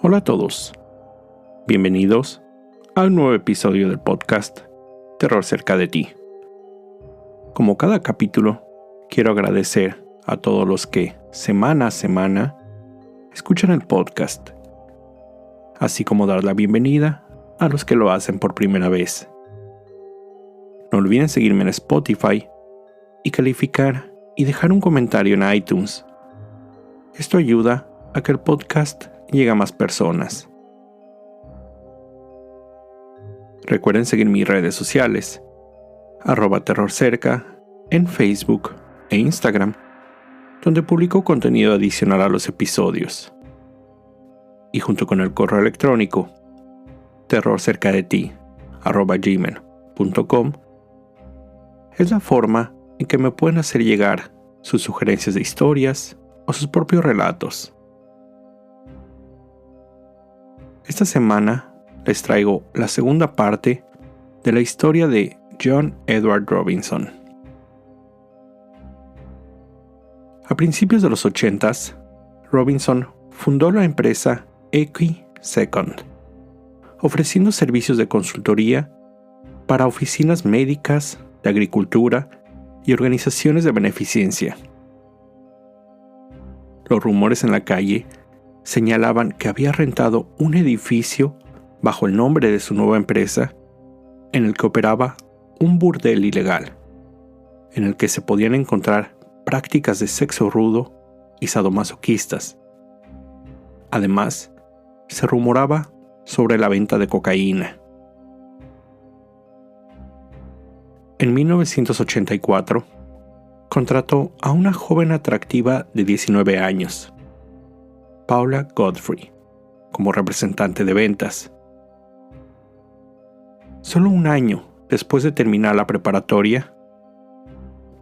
Hola a todos, bienvenidos a un nuevo episodio del podcast Terror cerca de ti. Como cada capítulo, quiero agradecer a todos los que semana a semana escuchan el podcast, así como dar la bienvenida a los que lo hacen por primera vez. No olviden seguirme en Spotify y calificar y dejar un comentario en iTunes. Esto ayuda a que el podcast llegue a más personas. Recuerden seguir mis redes sociales, @terrorcerca en Facebook e Instagram, donde publico contenido adicional a los episodios. Y junto con el correo electrónico terrorcercadeti@gmail.com es la forma en que me pueden hacer llegar sus sugerencias de historias o sus propios relatos. Esta semana les traigo la segunda parte de la historia de John Edward Robinson. A principios de los 80s, Robinson fundó la empresa EquiSecond, ofreciendo servicios de consultoría para oficinas médicas, de agricultura y organizaciones de beneficencia. Los rumores en la calle señalaban que había rentado un edificio bajo el nombre de su nueva empresa, en el que operaba un burdel ilegal, en el que se podían encontrar prácticas de sexo rudo y sadomasoquistas. Además, se rumoraba sobre la venta de cocaína. En 1984, contrató a una joven atractiva de 19 años, Paula Godfrey, como representante de ventas. Solo un año después de terminar la preparatoria,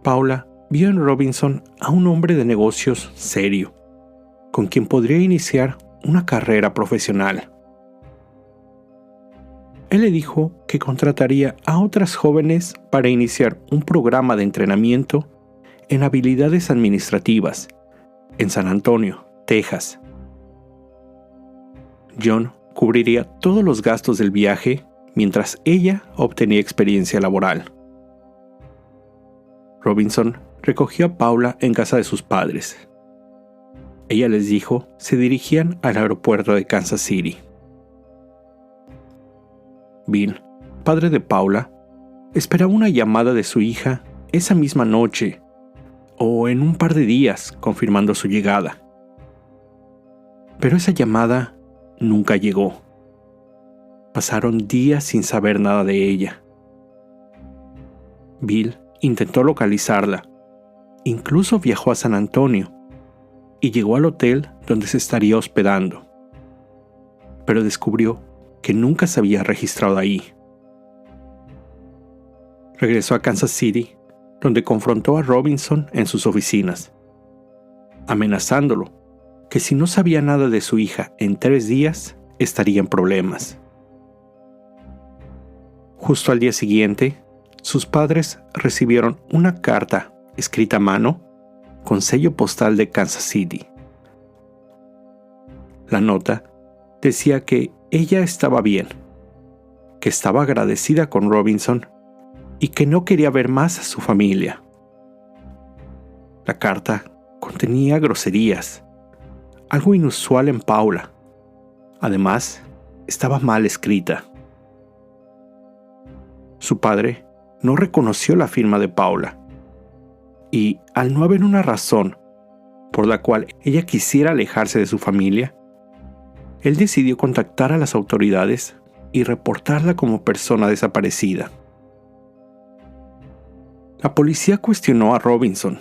Paula vio en Robinson a un hombre de negocios serio, con quien podría iniciar una carrera profesional. Él le dijo que contrataría a otras jóvenes para iniciar un programa de entrenamiento en habilidades administrativas en San Antonio, Texas. John cubriría todos los gastos del viaje mientras ella obtenía experiencia laboral. Robinson recogió a Paula en casa de sus padres. Ella les dijo se dirigían al aeropuerto de Kansas City. Bill, padre de Paula, esperaba una llamada de su hija esa misma noche o en un par de días confirmando su llegada. Pero esa llamada nunca llegó. Pasaron días sin saber nada de ella. Bill intentó localizarla. Incluso viajó a San Antonio y llegó al hotel donde se estaría hospedando. Pero descubrió que nunca se había registrado ahí. Regresó a Kansas City, donde confrontó a Robinson en sus oficinas, amenazándolo que si no sabía nada de su hija en 3 días, estaría en problemas. Justo al día siguiente, sus padres recibieron una carta escrita a mano con sello postal de Kansas City. La nota decía que ella estaba bien, que estaba agradecida con Robinson y que no quería ver más a su familia. La carta contenía groserías, algo inusual en Paula. Además, estaba mal escrita. Su padre no reconoció la firma de Paula, y al no haber una razón por la cual ella quisiera alejarse de su familia, él decidió contactar a las autoridades y reportarla como persona desaparecida. La policía cuestionó a Robinson,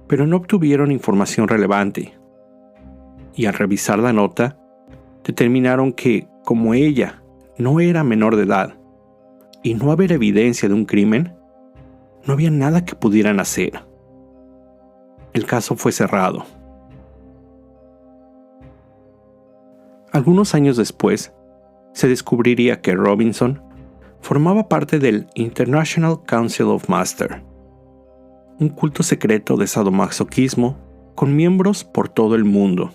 pero no obtuvieron información relevante, y al revisar la nota, determinaron que, como ella no era menor de edad y no haber evidencia de un crimen, no había nada que pudieran hacer. El caso fue cerrado. Algunos años después, se descubriría que Robinson formaba parte del International Council of Master, un culto secreto de sadomasoquismo con miembros por todo el mundo.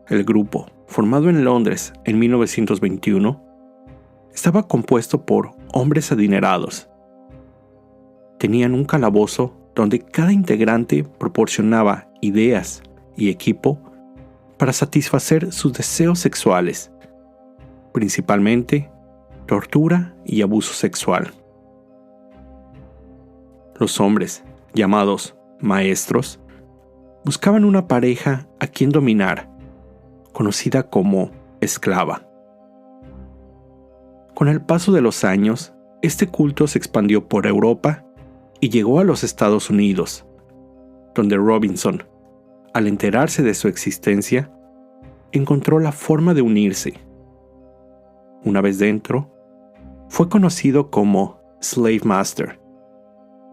El grupo, formado en Londres en 1921, estaba compuesto por hombres adinerados. Tenían un calabozo donde cada integrante proporcionaba ideas y equipo para satisfacer sus deseos sexuales, principalmente tortura y abuso sexual. Los hombres, llamados maestros, buscaban una pareja a quien dominar, conocida como esclava. Con el paso de los años, este culto se expandió por Europa y llegó a los Estados Unidos, donde Robinson, al enterarse de su existencia, encontró la forma de unirse. Una vez dentro, fue conocido como Slave Master,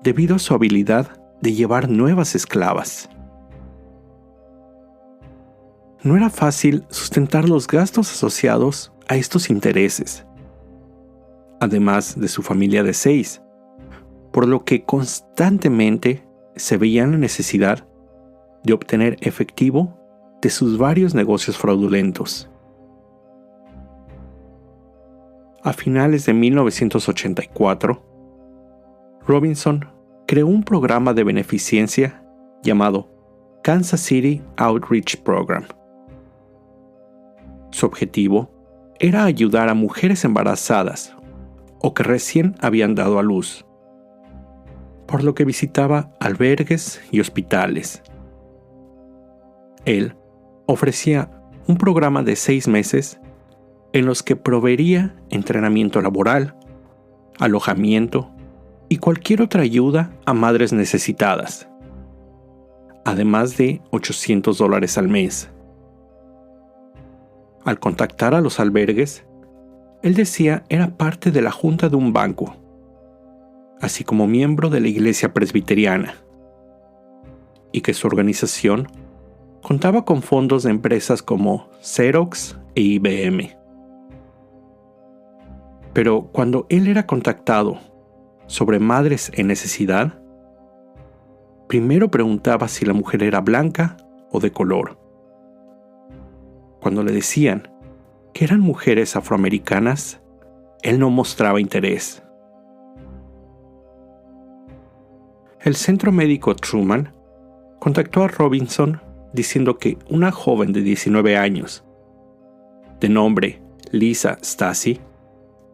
debido a su habilidad de llevar nuevas esclavas. No era fácil sustentar los gastos asociados a estos intereses, además de su familia de 6, por lo que constantemente se veía en la necesidad de obtener efectivo de sus varios negocios fraudulentos. A finales de 1984, Robinson creó un programa de beneficencia llamado Kansas City Outreach Program. Su objetivo era ayudar a mujeres embarazadas o que recién habían dado a luz, por lo que visitaba albergues y hospitales. Él ofrecía un programa de 6 meses en los que proveería entrenamiento laboral, alojamiento y cualquier otra ayuda a madres necesitadas, además de $800 al mes. Al contactar a los albergues, él decía era parte de la junta de un banco, así como miembro de la iglesia presbiteriana, y que su organización contaba con fondos de empresas como Xerox e IBM. Pero cuando él era contactado sobre madres en necesidad, primero preguntaba si la mujer era blanca o de color. Cuando le decían que eran mujeres afroamericanas, él no mostraba interés. El Centro Médico Truman contactó a Robinson diciendo que una joven de 19 años, de nombre Lisa Stasi,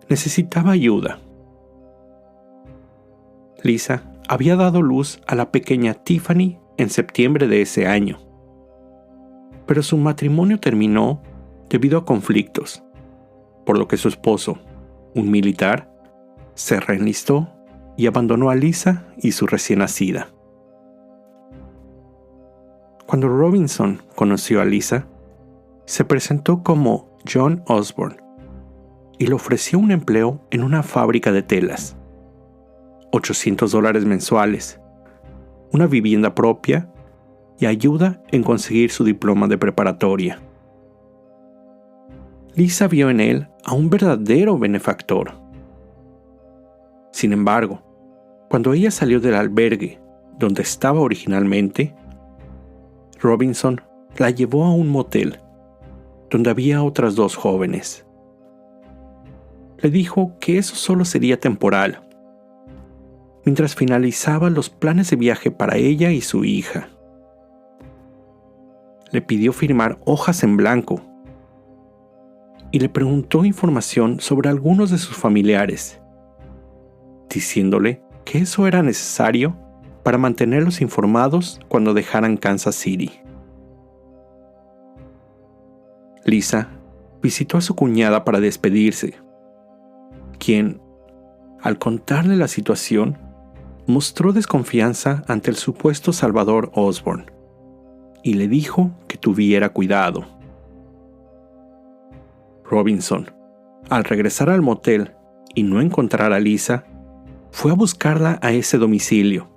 necesitaba ayuda. Lisa había dado luz a la pequeña Tiffany en septiembre de ese año, pero su matrimonio terminó debido a conflictos, por lo que su esposo, un militar, se reenlistó y abandonó a Lisa y su recién nacida. Cuando Robinson conoció a Lisa, se presentó como John Osborne y le ofreció un empleo en una fábrica de telas, $800 mensuales, una vivienda propia y ayuda en conseguir su diploma de preparatoria. Lisa vio en él a un verdadero benefactor. Sin embargo, cuando ella salió del albergue donde estaba originalmente, Robinson la llevó a un motel donde había otras 2 jóvenes. Le dijo que eso solo sería temporal, mientras finalizaba los planes de viaje para ella y su hija. Le pidió firmar hojas en blanco y le preguntó información sobre algunos de sus familiares, diciéndole que eso era necesario para mantenerlos informados cuando dejaran Kansas City. Lisa visitó a su cuñada para despedirse, quien, al contarle la situación, mostró desconfianza ante el supuesto salvador Osborne y le dijo que tuviera cuidado. Robinson, al regresar al motel y no encontrar a Lisa, fue a buscarla a ese domicilio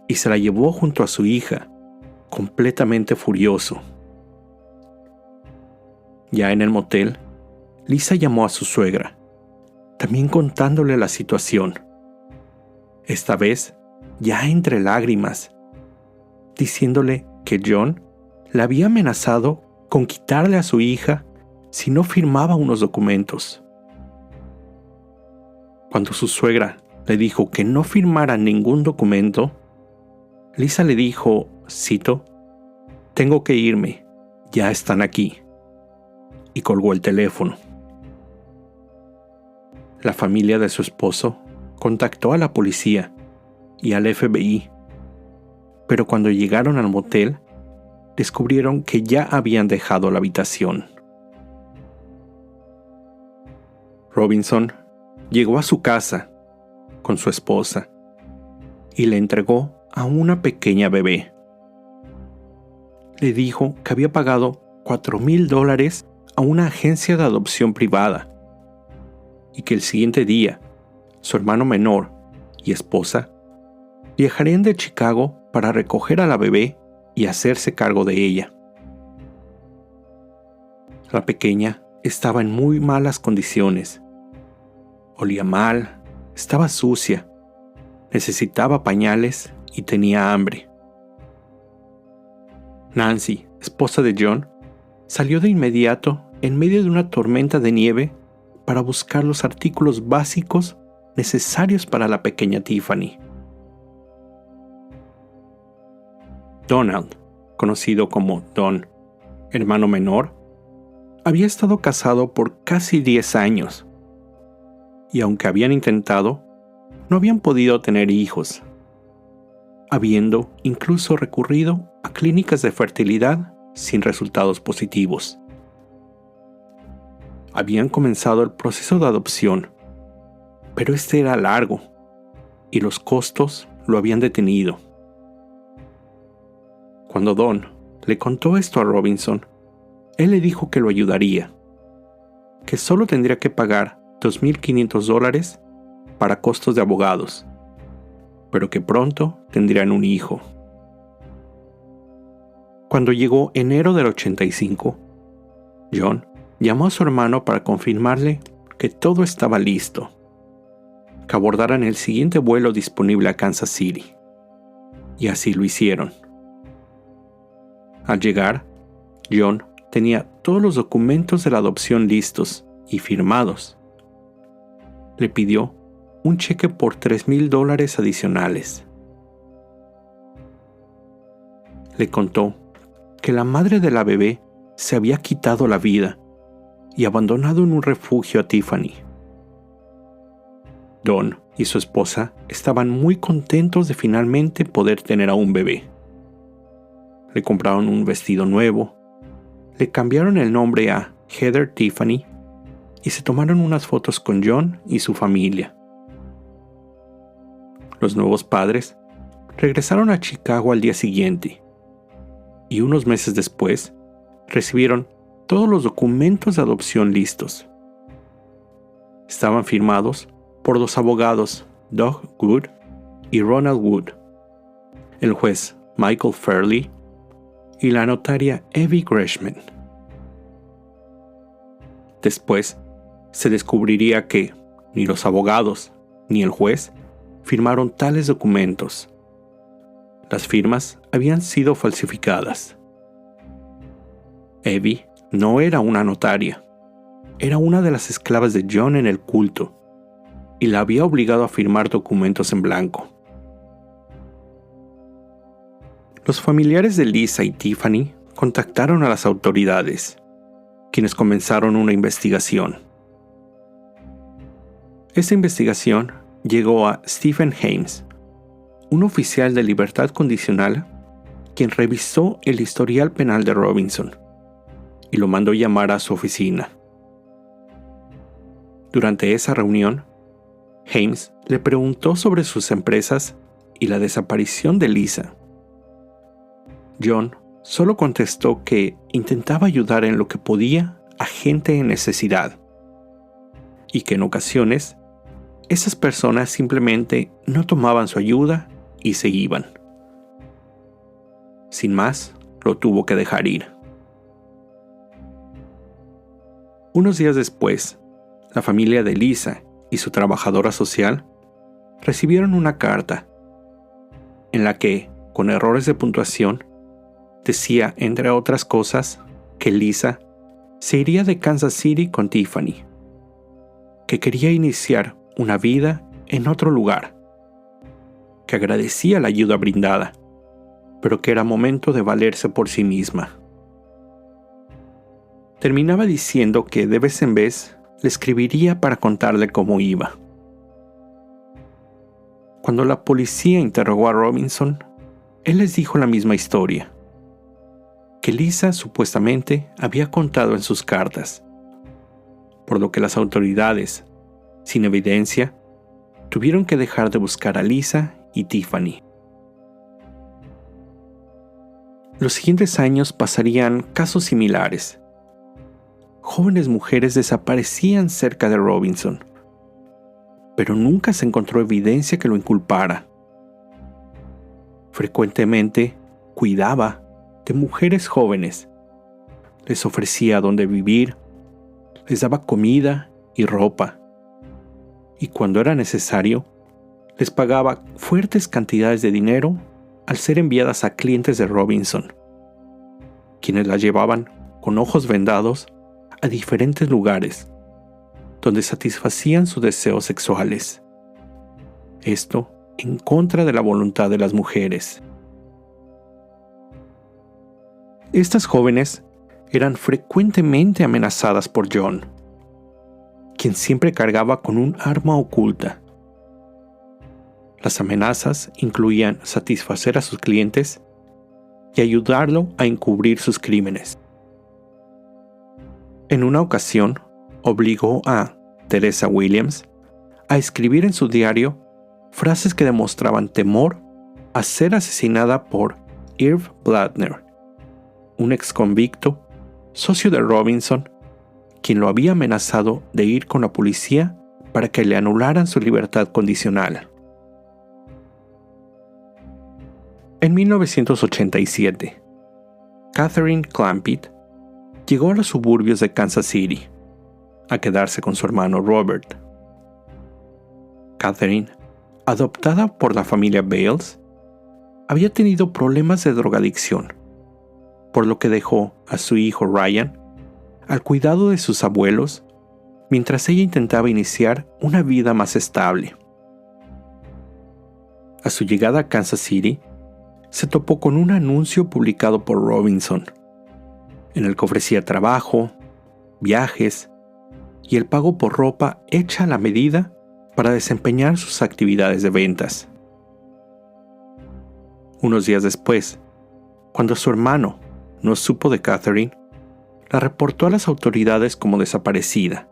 y se la llevó junto a su hija, completamente furioso. Ya en el motel, Lisa llamó a su suegra, también contándole la situación. Esta vez, ya entre lágrimas, diciéndole que John la había amenazado con quitarle a su hija si no firmaba unos documentos. Cuando su suegra le dijo que no firmara ningún documento, Lisa le dijo, cito, «Tengo que irme, ya están aquí», y colgó el teléfono. La familia de su esposo contactó a la policía y al FBI, pero cuando llegaron al motel, descubrieron que ya habían dejado la habitación. Robinson llegó a su casa con su esposa y le entregó a una pequeña bebé. Le dijo que había pagado $4,000 a una agencia de adopción privada y que el siguiente día su hermano menor y esposa viajarían de Chicago para recoger a la bebé y hacerse cargo de ella. La pequeña estaba en muy malas condiciones. Olía mal, estaba sucia, necesitaba pañales y tenía hambre. Nancy, esposa de John, salió de inmediato en medio de una tormenta de nieve para buscar los artículos básicos necesarios para la pequeña Tiffany. Donald, conocido como Don, hermano menor, había estado casado por casi 10 años, y aunque habían intentado, no habían podido tener hijos, habiendo incluso recurrido a clínicas de fertilidad sin resultados positivos. Habían comenzado el proceso de adopción, pero este era largo, y los costos lo habían detenido. Cuando Don le contó esto a Robinson, él le dijo que lo ayudaría, que solo tendría que pagar $2,500 para costos de abogados, pero que pronto tendrían un hijo. Cuando llegó enero del 85, John llamó a su hermano para confirmarle que todo estaba listo, que abordaran el siguiente vuelo disponible a Kansas City, y así lo hicieron. Al llegar, John tenía todos los documentos de la adopción listos y firmados. Le pidió un cheque por $3,000 adicionales. Le contó que la madre de la bebé se había quitado la vida y abandonado en un refugio a Tiffany. Don y su esposa estaban muy contentos de finalmente poder tener a un bebé. Le compraron un vestido nuevo, le cambiaron el nombre a Heather Tiffany y se tomaron unas fotos con John y su familia. Los nuevos padres regresaron a Chicago al día siguiente y unos meses después recibieron todos los documentos de adopción listos. Estaban firmados por los abogados Doug Wood y Ronald Wood, el juez Michael Fairley y la notaria Evie Gresham. Después se descubriría que ni los abogados ni el juez firmaron tales documentos. Las firmas habían sido falsificadas. Evie no era una notaria, era una de las esclavas de John en el culto y la había obligado a firmar documentos en blanco. Los familiares de Lisa y Tiffany contactaron a las autoridades, quienes comenzaron una investigación. Esta investigación llegó a Stephen Hames, un oficial de libertad condicional, quien revisó el historial penal de Robinson y lo mandó llamar a su oficina. Durante esa reunión, Hames le preguntó sobre sus empresas y la desaparición de Lisa. John solo contestó que intentaba ayudar en lo que podía a gente en necesidad y que en ocasiones esas personas simplemente no tomaban su ayuda y se iban. Sin más, lo tuvo que dejar ir. Unos días después, la familia de Lisa y su trabajadora social recibieron una carta en la que, con errores de puntuación, decía, entre otras cosas, que Lisa se iría de Kansas City con Tiffany, que quería iniciar una vida en otro lugar, que agradecía la ayuda brindada, pero que era momento de valerse por sí misma. Terminaba diciendo que de vez en vez le escribiría para contarle cómo iba. Cuando la policía interrogó a Robinson, él les dijo la misma historia, que Lisa supuestamente había contado en sus cartas, por lo que las autoridades, sin evidencia, tuvieron que dejar de buscar a Lisa y Tiffany. Los siguientes años pasarían casos similares. Jóvenes mujeres desaparecían cerca de Robinson, pero nunca se encontró evidencia que lo inculpara. Frecuentemente cuidaba de mujeres jóvenes, les ofrecía dónde vivir, les daba comida y ropa, y cuando era necesario, les pagaba fuertes cantidades de dinero al ser enviadas a clientes de Robinson, quienes las llevaban con ojos vendados a diferentes lugares, donde satisfacían sus deseos sexuales. Esto en contra de la voluntad de las mujeres. Estas jóvenes eran frecuentemente amenazadas por John, quien siempre cargaba con un arma oculta. Las amenazas incluían satisfacer a sus clientes y ayudarlo a encubrir sus crímenes. En una ocasión, obligó a Teresa Williams a escribir en su diario frases que demostraban temor a ser asesinada por Irv Blatner, un exconvicto, socio de Robinson, quien lo había amenazado de ir con la policía para que le anularan su libertad condicional. En 1987, Catherine Clampett llegó a los suburbios de Kansas City a quedarse con su hermano Robert. Catherine, adoptada por la familia Bales, había tenido problemas de drogadicción, por lo que dejó a su hijo Ryan al cuidado de sus abuelos mientras ella intentaba iniciar una vida más estable. A su llegada a Kansas City, se topó con un anuncio publicado por Robinson, en el que ofrecía trabajo, viajes y el pago por ropa hecha a la medida para desempeñar sus actividades de ventas. Unos días después, cuando su hermano no supo de Catherine, la reportó a las autoridades como desaparecida,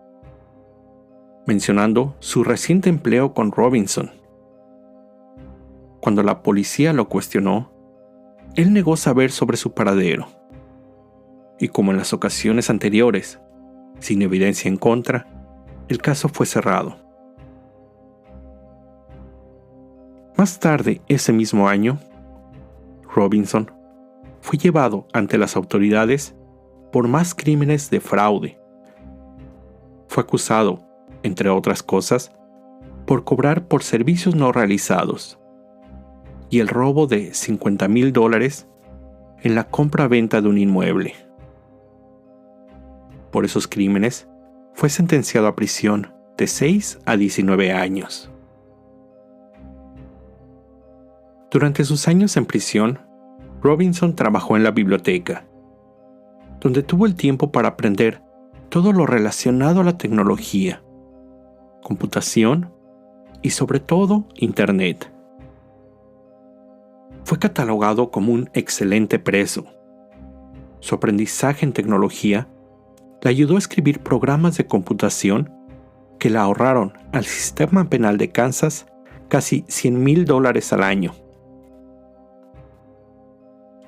mencionando su reciente empleo con Robinson. Cuando la policía lo cuestionó, él negó saber sobre su paradero. Y como en las ocasiones anteriores, sin evidencia en contra, el caso fue cerrado. Más tarde ese mismo año, Robinson fue llevado ante las autoridades por más crímenes de fraude. Fue acusado, entre otras cosas, por cobrar por servicios no realizados y el robo de $50,000 en la compra-venta de un inmueble. Por esos crímenes, fue sentenciado a prisión de 6 a 19 años. Durante sus años en prisión, Robinson trabajó en la biblioteca, donde tuvo el tiempo para aprender todo lo relacionado a la tecnología, computación y sobre todo Internet. Fue catalogado como un excelente preso. Su aprendizaje en tecnología le ayudó a escribir programas de computación que le ahorraron al sistema penal de Kansas casi $100,000 al año.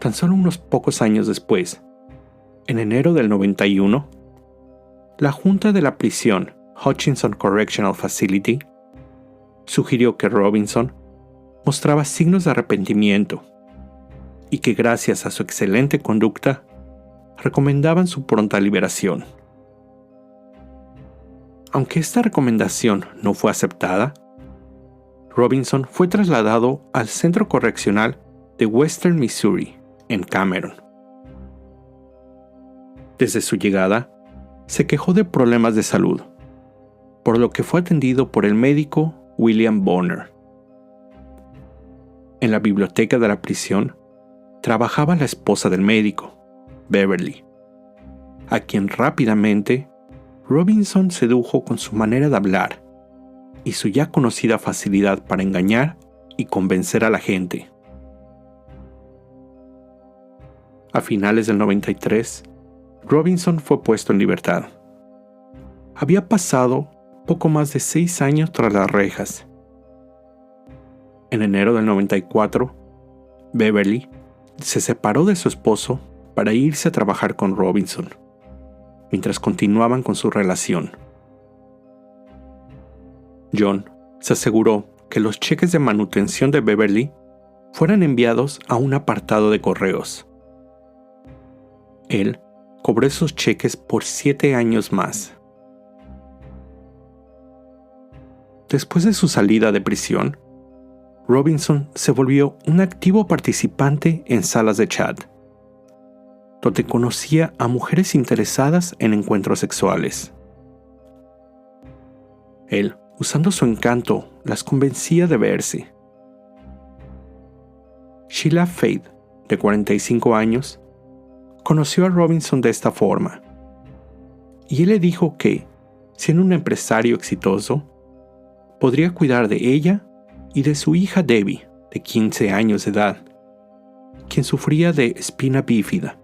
Tan solo unos pocos años después, en enero del 91, la Junta de la prisión Hutchinson Correctional Facility sugirió que Robinson mostraba signos de arrepentimiento y que gracias a su excelente conducta recomendaban su pronta liberación. Aunque esta recomendación no fue aceptada, Robinson fue trasladado al Centro Correccional de Western Missouri, en Cameron. Desde su llegada, se quejó de problemas de salud, por lo que fue atendido por el médico William Bonner. En la biblioteca de la prisión trabajaba la esposa del médico, Beverly, a quien rápidamente Robinson sedujo con su manera de hablar y su ya conocida facilidad para engañar y convencer a la gente. A finales del 93, Robinson fue puesto en libertad. Había pasado poco más de 6 años tras las rejas. En enero del 94, Beverly se separó de su esposo para irse a trabajar con Robinson, mientras continuaban con su relación. John se aseguró que los cheques de manutención de Beverly fueran enviados a un apartado de correos. Él cobró esos cheques por 7 años más. Después de su salida de prisión, Robinson se volvió un activo participante en salas de chat, donde conocía a mujeres interesadas en encuentros sexuales. Él, usando su encanto, las convencía de verse. Sheila Faith, de 45 años, conoció a Robinson de esta forma, y él le dijo que, siendo un empresario exitoso, podría cuidar de ella y de su hija Debbie, de 15 años de edad, quien sufría de espina bífida,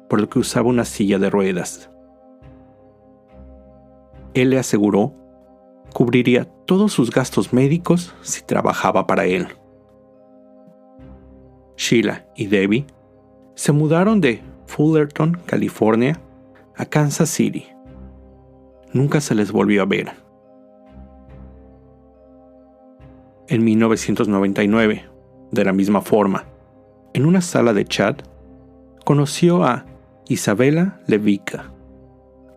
por lo que usaba una silla de ruedas. Él le aseguró cubriría todos sus gastos médicos si trabajaba para él. Sheila y Debbie se mudaron de Fullerton, California, a Kansas City. Nunca se les volvió a ver. En 1999, de la misma forma, en una sala de chat, conoció a Isabela Lewicka,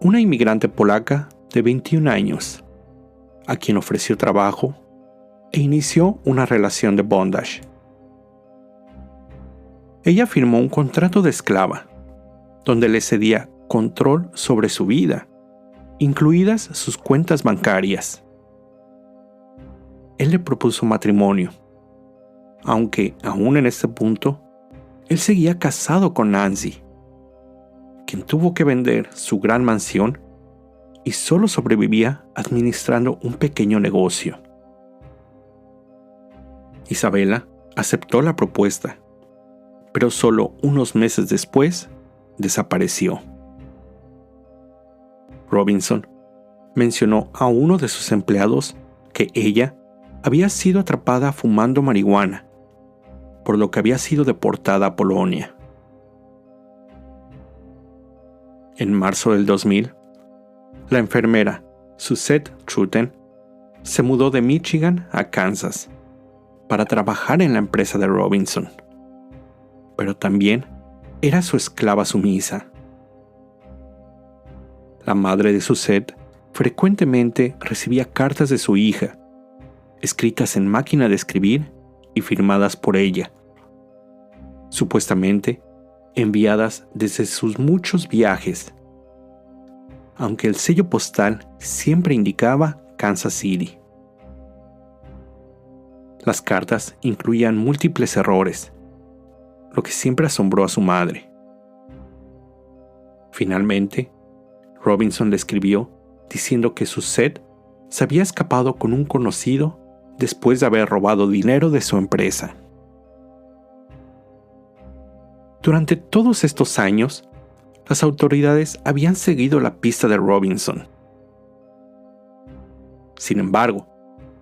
una inmigrante polaca de 21 años, a quien ofreció trabajo e inició una relación de bondage. Ella firmó un contrato de esclava, donde le cedía control sobre su vida, incluidas sus cuentas bancarias. Él le propuso matrimonio, aunque aún en este punto, él seguía casado con Nancy, quien tuvo que vender su gran mansión y solo sobrevivía administrando un pequeño negocio. Isabela aceptó la propuesta, pero solo unos meses después desapareció. Robinson mencionó a uno de sus empleados que ella había sido atrapada fumando marihuana, por lo que había sido deportada a Polonia. En marzo del 2000, la enfermera Suzette Truten se mudó de Michigan a Kansas para trabajar en la empresa de Robinson, pero también era su esclava sumisa. La madre de Suzette frecuentemente recibía cartas de su hija, escritas en máquina de escribir y firmadas por ella, supuestamente enviadas desde sus muchos viajes, aunque el sello postal siempre indicaba Kansas City. Las cartas incluían múltiples errores, lo que siempre asombró a su madre. Finalmente, Robinson le escribió diciendo que Suzette se había escapado con un conocido después de haber robado dinero de su empresa. Durante todos estos años, las autoridades habían seguido la pista de Robinson. Sin embargo,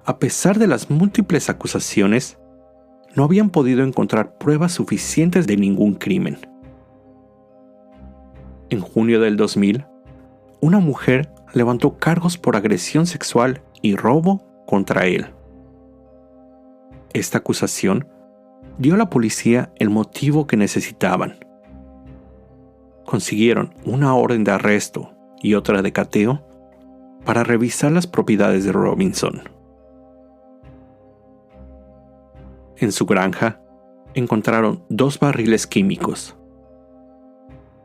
a pesar de las múltiples acusaciones, no habían podido encontrar pruebas suficientes de ningún crimen. En junio del 2000, una mujer levantó cargos por agresión sexual y robo contra él. Esta acusación dio a la policía el motivo que necesitaban. Consiguieron una orden de arresto y otra de cateo para revisar las propiedades de Robinson. En su granja encontraron 2 barriles químicos.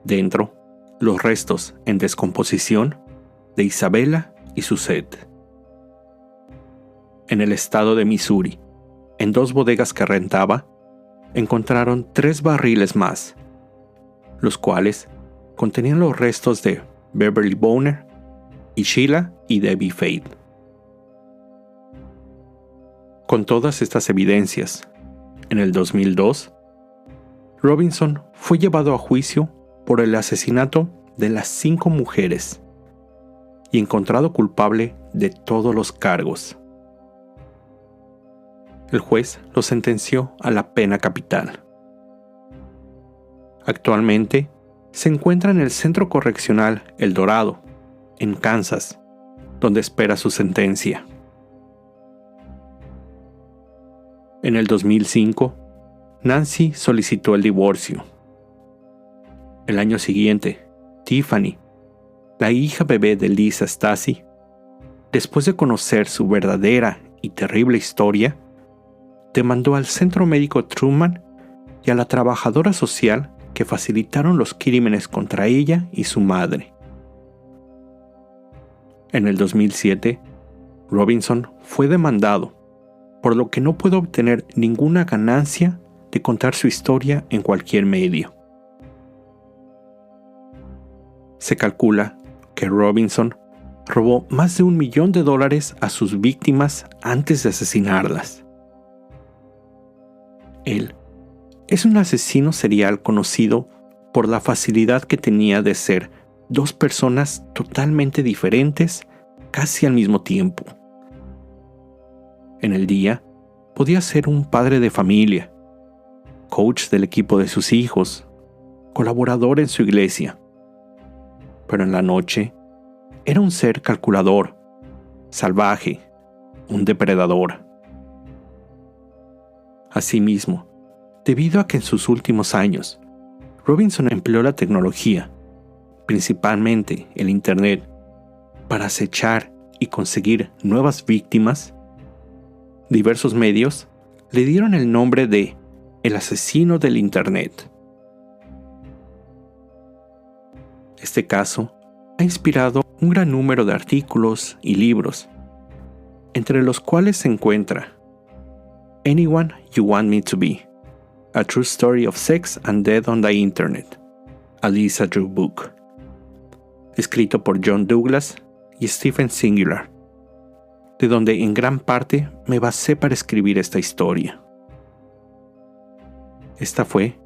Dentro los restos en descomposición de Isabella y Suzette. En el estado de Missouri, en 2 bodegas que rentaba, encontraron 3 barriles más, los cuales contenían los restos de Beverly Bonner y Sheila y Debbie Fade. Con todas estas evidencias, en el 2002, Robinson fue llevado a juicio por el asesinato de las 5 mujeres y encontrado culpable de todos los cargos. El juez lo sentenció a la pena capital. Actualmente se encuentra en el Centro Correccional El Dorado, en Kansas, donde espera su sentencia. En el 2005, Nancy solicitó el divorcio. El año siguiente, Tiffany, la hija bebé de Lisa Stasi, después de conocer su verdadera y terrible historia, demandó al Centro Médico Truman y a la trabajadora social que facilitaron los crímenes contra ella y su madre. En el 2007, Robinson fue demandado, por lo que no pudo obtener ninguna ganancia de contar su historia en cualquier medio. Se calcula que Robinson robó más de $1 millón a sus víctimas antes de asesinarlas. Él es un asesino serial conocido por la facilidad que tenía de ser 2 personas totalmente diferentes casi al mismo tiempo. En el día, podía ser un padre de familia, coach del equipo de sus hijos, colaborador en su iglesia. Pero en la noche, era un ser calculador, salvaje, un depredador. Asimismo, debido a que en sus últimos años, Robinson empleó la tecnología, principalmente el Internet, para acechar y conseguir nuevas víctimas, diversos medios le dieron el nombre de el asesino del Internet. Este caso ha inspirado un gran número de artículos y libros, entre los cuales se encuentra Anyone You Want Me to Be, A True Story of Sex and Death on the Internet, a Lisa Drew Book, escrito por John Douglas y Stephen Singular, de donde en gran parte me basé para escribir esta historia. Esta fue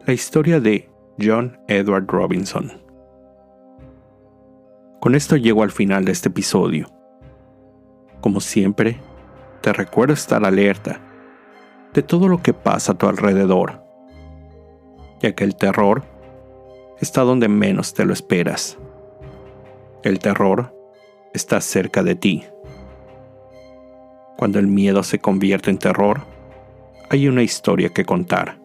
la historia de John Edward Robinson. Con esto llego al final de este episodio. Como siempre, te recuerdo estar alerta de todo lo que pasa a tu alrededor, ya que el terror está donde menos te lo esperas. El terror está cerca de ti. Cuando el miedo se convierte en terror, hay una historia que contar.